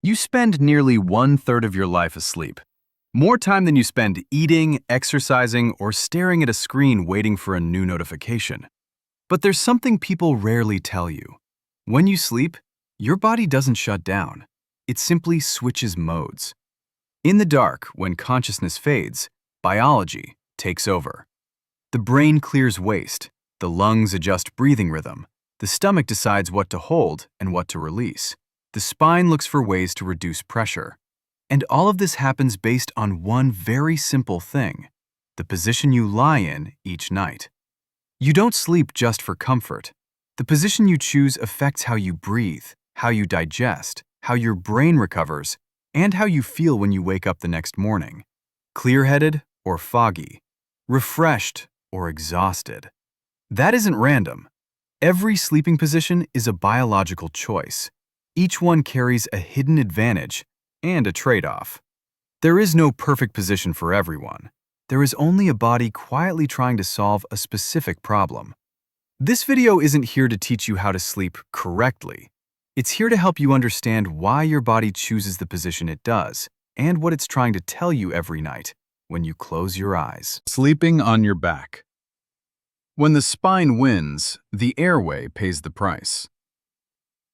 You spend nearly one-third of your life asleep. More time than you spend eating, exercising, or staring at a screen waiting for a new notification. But there's something people rarely tell you. When you sleep, your body doesn't shut down. It simply switches modes. In the dark, when consciousness fades, biology takes over. The brain clears waste, the lungs adjust breathing rhythm, the stomach decides what to hold and what to release. The spine looks for ways to reduce pressure. And all of this happens based on one very simple thing: the position you lie in each night. You don't sleep just for comfort. The position you choose affects how you breathe, how you digest, how your brain recovers, and how you feel when you wake up the next morning. Clear-headed or foggy, refreshed or exhausted. That isn't random. Every sleeping position is a biological choice. Each one carries a hidden advantage and a trade-off. There is no perfect position for everyone. There is only a body quietly trying to solve a specific problem. This video isn't here to teach you how to sleep correctly. It's here to help you understand why your body chooses the position it does and what it's trying to tell you every night when you close your eyes. Sleeping on your back. When the spine wins, the airway pays the price.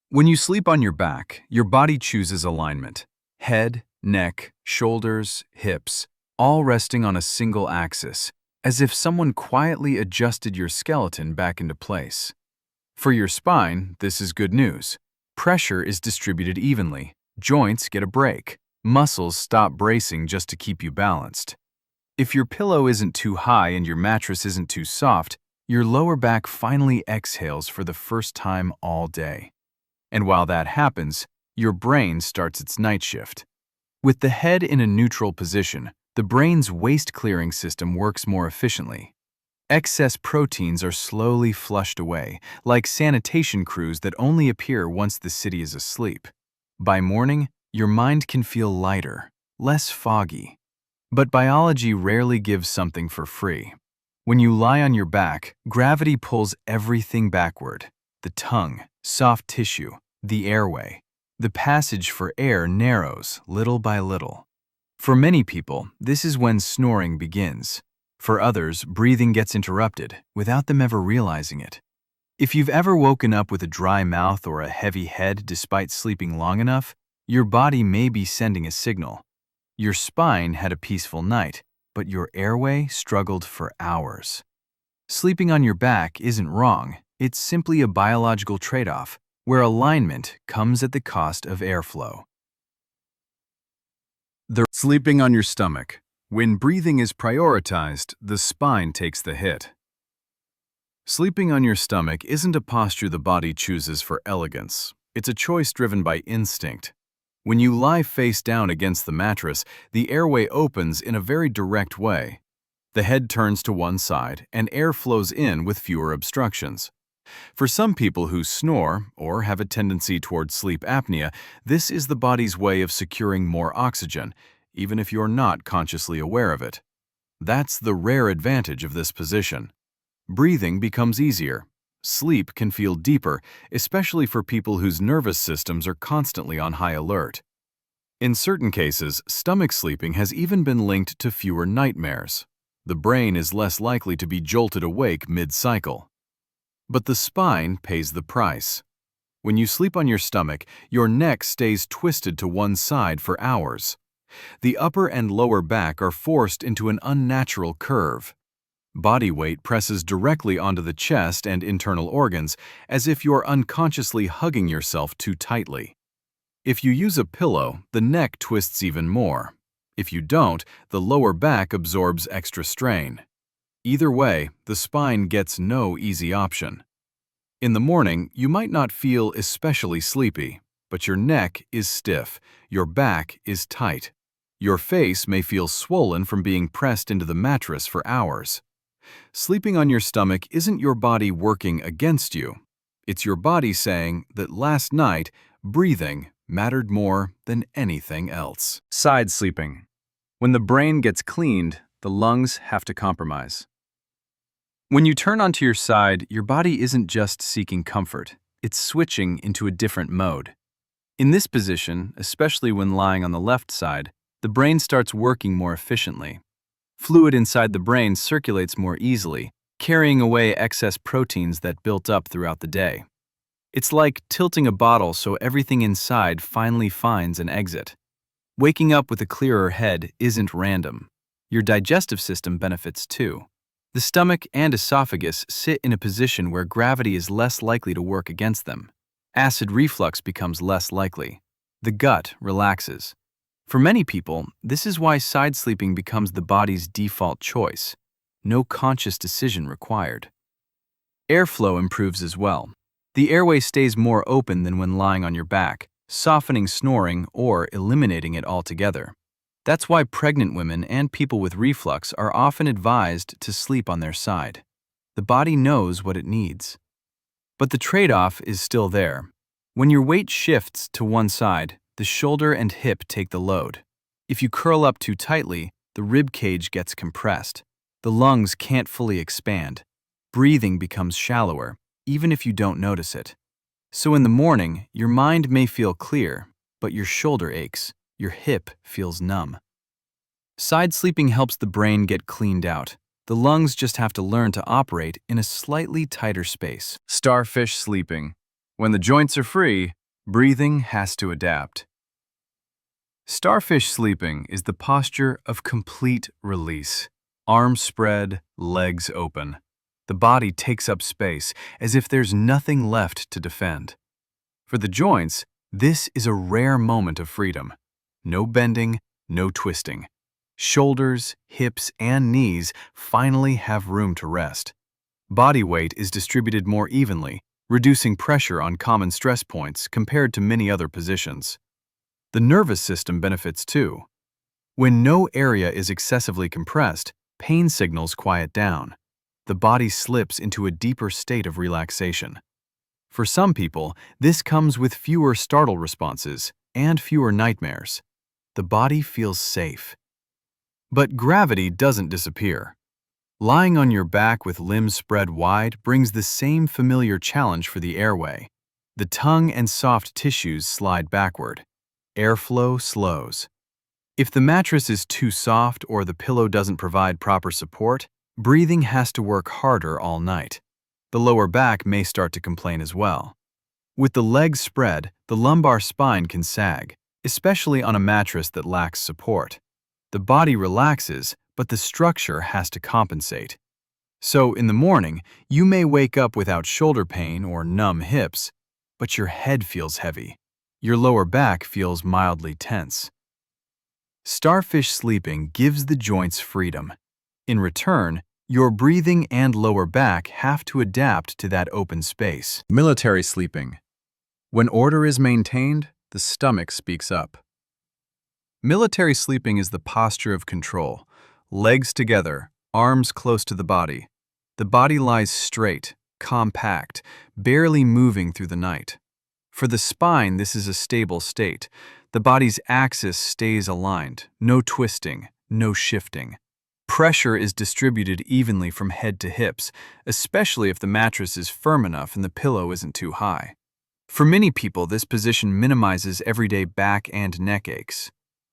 When you sleep on your back, your body chooses alignment. Head, neck, shoulders, hips, all resting on a single axis, as if someone quietly adjusted your skeleton back into place. For your spine, this is good news. Pressure is distributed evenly, joints get a break, muscles stop bracing just to keep you balanced. If your pillow isn't too high and your mattress isn't too soft, your lower back finally exhales for the first time all day. And while that happens, your brain starts its night shift. With the head in a neutral position, the brain's waste-clearing system works more efficiently. Excess proteins are slowly flushed away, like sanitation crews that only appear once the city is asleep. By morning, your mind can feel lighter, less foggy. But biology rarely gives something for free. When you lie on your back, gravity pulls everything backward: the tongue, soft tissue, the airway. The passage for air narrows little by little. For many people, this is when snoring begins. For others, breathing gets interrupted without them ever realizing it. If you've ever woken up with a dry mouth or a heavy head despite sleeping long enough, your body may be sending a signal. Your spine had a peaceful night, but your airway struggled for hours. Sleeping on your back isn't wrong. It's simply a biological trade-off, where alignment comes at the cost of airflow. Sleeping on your stomach. When breathing is prioritized, the spine takes the hit. Sleeping on your stomach isn't a posture the body chooses for elegance. It's a choice driven by instinct. When you lie face down against the mattress, the airway opens in a very direct way. The head turns to one side, and air flows in with fewer obstructions. For some people who snore or have a tendency toward sleep apnea, this is the body's way of securing more oxygen, even if you're not consciously aware of it. That's the rare advantage of this position. Breathing becomes easier. Sleep can feel deeper, especially for people whose nervous systems are constantly on high alert. In certain cases, stomach sleeping has even been linked to fewer nightmares. The brain is less likely to be jolted awake mid-cycle. But the spine pays the price. When you sleep on your stomach, your neck stays twisted to one side for hours. The upper and lower back are forced into an unnatural curve. Body weight presses directly onto the chest and internal organs, as if you're unconsciously hugging yourself too tightly. If you use a pillow, the neck twists even more. If you don't, the lower back absorbs extra strain. Either way, the spine gets no easy option. In the morning, you might not feel especially sleepy, but your neck is stiff, your back is tight. Your face may feel swollen from being pressed into the mattress for hours. Sleeping on your stomach isn't your body working against you. It's your body saying that last night, breathing mattered more than anything else. Side sleeping. When the brain gets cleaned, the lungs have to compromise. When you turn onto your side, your body isn't just seeking comfort, it's switching into a different mode. In this position, especially when lying on the left side, the brain starts working more efficiently. Fluid inside the brain circulates more easily, carrying away excess proteins that built up throughout the day. It's like tilting a bottle so everything inside finally finds an exit. Waking up with a clearer head isn't random. Your digestive system benefits too. The stomach and esophagus sit in a position where gravity is less likely to work against them. Acid reflux becomes less likely. The gut relaxes. For many people, this is why side sleeping becomes the body's default choice. No conscious decision required. Airflow improves as well. The airway stays more open than when lying on your back, softening snoring or eliminating it altogether. That's why pregnant women and people with reflux are often advised to sleep on their side. The body knows what it needs. But the trade-off is still there. When your weight shifts to one side, the shoulder and hip take the load. If you curl up too tightly, the rib cage gets compressed. The lungs can't fully expand. Breathing becomes shallower, even if you don't notice it. So in the morning, your mind may feel clear, but your shoulder aches, your hip feels numb. Side sleeping helps the brain get cleaned out. The lungs just have to learn to operate in a slightly tighter space. Starfish sleeping. When the joints are free, breathing has to adapt. Starfish sleeping is the posture of complete release. Arms spread, legs open. The body takes up space as if there's nothing left to defend. For the joints, this is a rare moment of freedom. No bending, no twisting. Shoulders, hips, and knees finally have room to rest. Body weight is distributed more evenly, reducing pressure on common stress points compared to many other positions. The nervous system benefits too. When no area is excessively compressed, pain signals quiet down. The body slips into a deeper state of relaxation. For some people, this comes with fewer startle responses and fewer nightmares. The body feels safe. But gravity doesn't disappear. Lying on your back with limbs spread wide brings the same familiar challenge for the airway. The tongue and soft tissues slide backward. Airflow slows. If the mattress is too soft or the pillow doesn't provide proper support, breathing has to work harder all night. The lower back may start to complain as well. With the legs spread, the lumbar spine can sag, especially on a mattress that lacks support. The body relaxes, but the structure has to compensate. So in the morning, you may wake up without shoulder pain or numb hips, but your head feels heavy. Your lower back feels mildly tense. Starfish sleeping gives the joints freedom. In return, your breathing and lower back have to adapt to that open space. Military sleeping. When order is maintained, the stomach speaks up. Military sleeping is the posture of control. Legs together, arms close to the body. The body lies straight, compact, barely moving through the night. For the spine, this is a stable state. The body's axis stays aligned, no twisting, no shifting. Pressure is distributed evenly from head to hips, especially if the mattress is firm enough and the pillow isn't too high. For many people, this position minimizes everyday back and neck aches.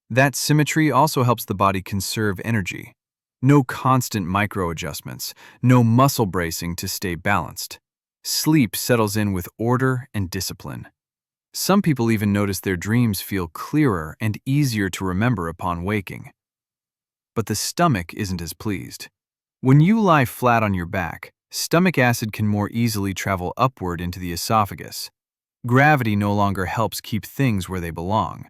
That symmetry also helps the body conserve energy. No constant micro-adjustments, no muscle bracing to stay balanced. Sleep settles in with order and discipline. Some people even notice their dreams feel clearer and easier to remember upon waking. But the stomach isn't as pleased. When you lie flat on your back, stomach acid can more easily travel upward into the esophagus. Gravity no longer helps keep things where they belong.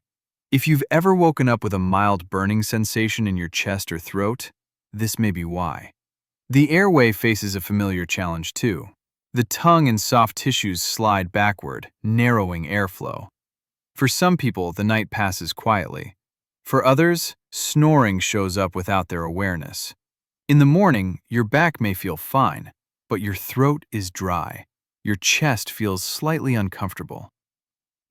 If you've ever woken up with a mild burning sensation in your chest or throat, this may be why. The airway faces a familiar challenge too. The tongue and soft tissues slide backward, narrowing airflow. For some people, the night passes quietly. For others, snoring shows up without their awareness. In the morning, your back may feel fine, but your throat is dry. Your chest feels slightly uncomfortable.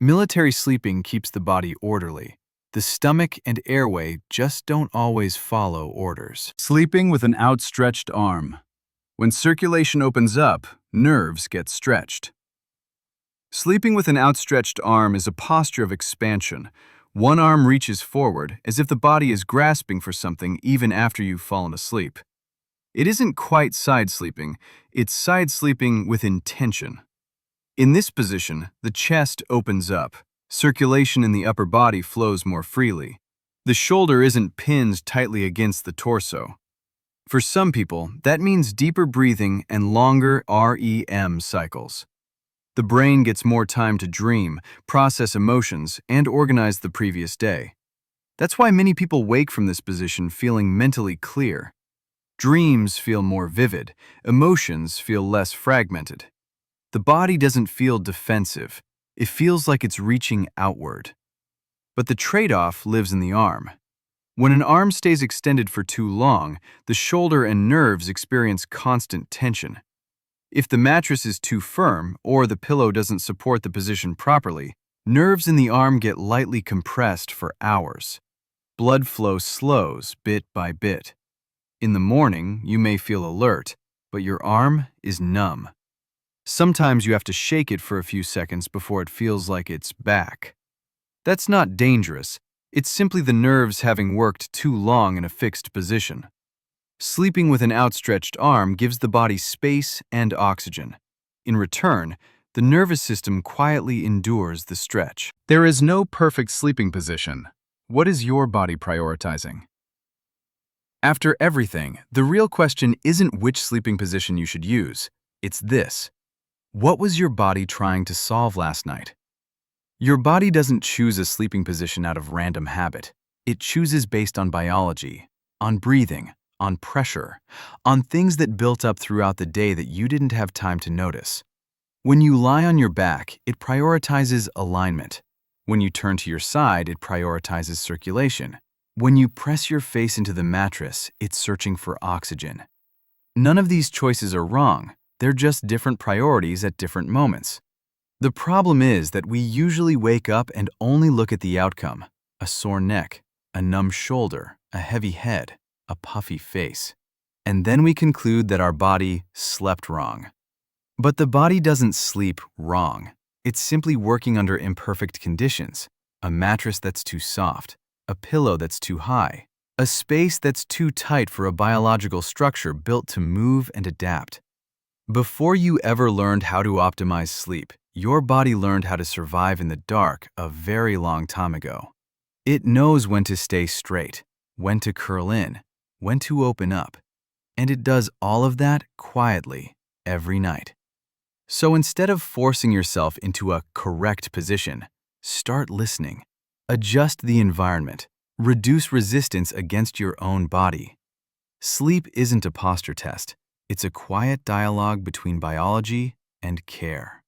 Military sleeping keeps the body orderly. The stomach and airway just don't always follow orders. Sleeping with an outstretched arm. When circulation opens up, nerves get stretched. Sleeping with an outstretched arm is a posture of expansion. One arm reaches forward, as if the body is grasping for something even after you've fallen asleep. It isn't quite side sleeping, it's side sleeping with intention. In this position, the chest opens up. Circulation in the upper body flows more freely. The shoulder isn't pinned tightly against the torso. For some people, that means deeper breathing and longer REM cycles. The brain gets more time to dream, process emotions, and organize the previous day. That's why many people wake from this position feeling mentally clear. Dreams feel more vivid, emotions feel less fragmented. The body doesn't feel defensive, it feels like it's reaching outward. But the trade-off lives in the arm. When an arm stays extended for too long, the shoulder and nerves experience constant tension. If the mattress is too firm or the pillow doesn't support the position properly, nerves in the arm get lightly compressed for hours. Blood flow slows bit by bit. In the morning, you may feel alert, but your arm is numb. Sometimes you have to shake it for a few seconds before it feels like it's back. That's not dangerous. It's simply the nerves having worked too long in a fixed position. Sleeping with an outstretched arm gives the body space and oxygen. In return, the nervous system quietly endures the stretch. There is no perfect sleeping position. What is your body prioritizing? After everything, the real question isn't which sleeping position you should use. It's this: what was your body trying to solve last night? Your body doesn't choose a sleeping position out of random habit. It chooses based on biology, on breathing, on pressure, on things that built up throughout the day that you didn't have time to notice. When you lie on your back, it prioritizes alignment. When you turn to your side, it prioritizes circulation. When you press your face into the mattress, it's searching for oxygen. None of these choices are wrong. They're just different priorities at different moments. The problem is that we usually wake up and only look at the outcome: a sore neck, a numb shoulder, a heavy head, a puffy face. And then we conclude that our body slept wrong. But the body doesn't sleep wrong. It's simply working under imperfect conditions: a mattress that's too soft, a pillow that's too high, a space that's too tight for a biological structure built to move and adapt. Before you ever learned how to optimize sleep, your body learned how to survive in the dark a very long time ago. It knows when to stay straight, when to curl in, when to open up, and it does all of that quietly every night. So instead of forcing yourself into a correct position, start listening. Adjust the environment. Reduce resistance against your own body. Sleep isn't a posture test. It's a quiet dialogue between biology and care.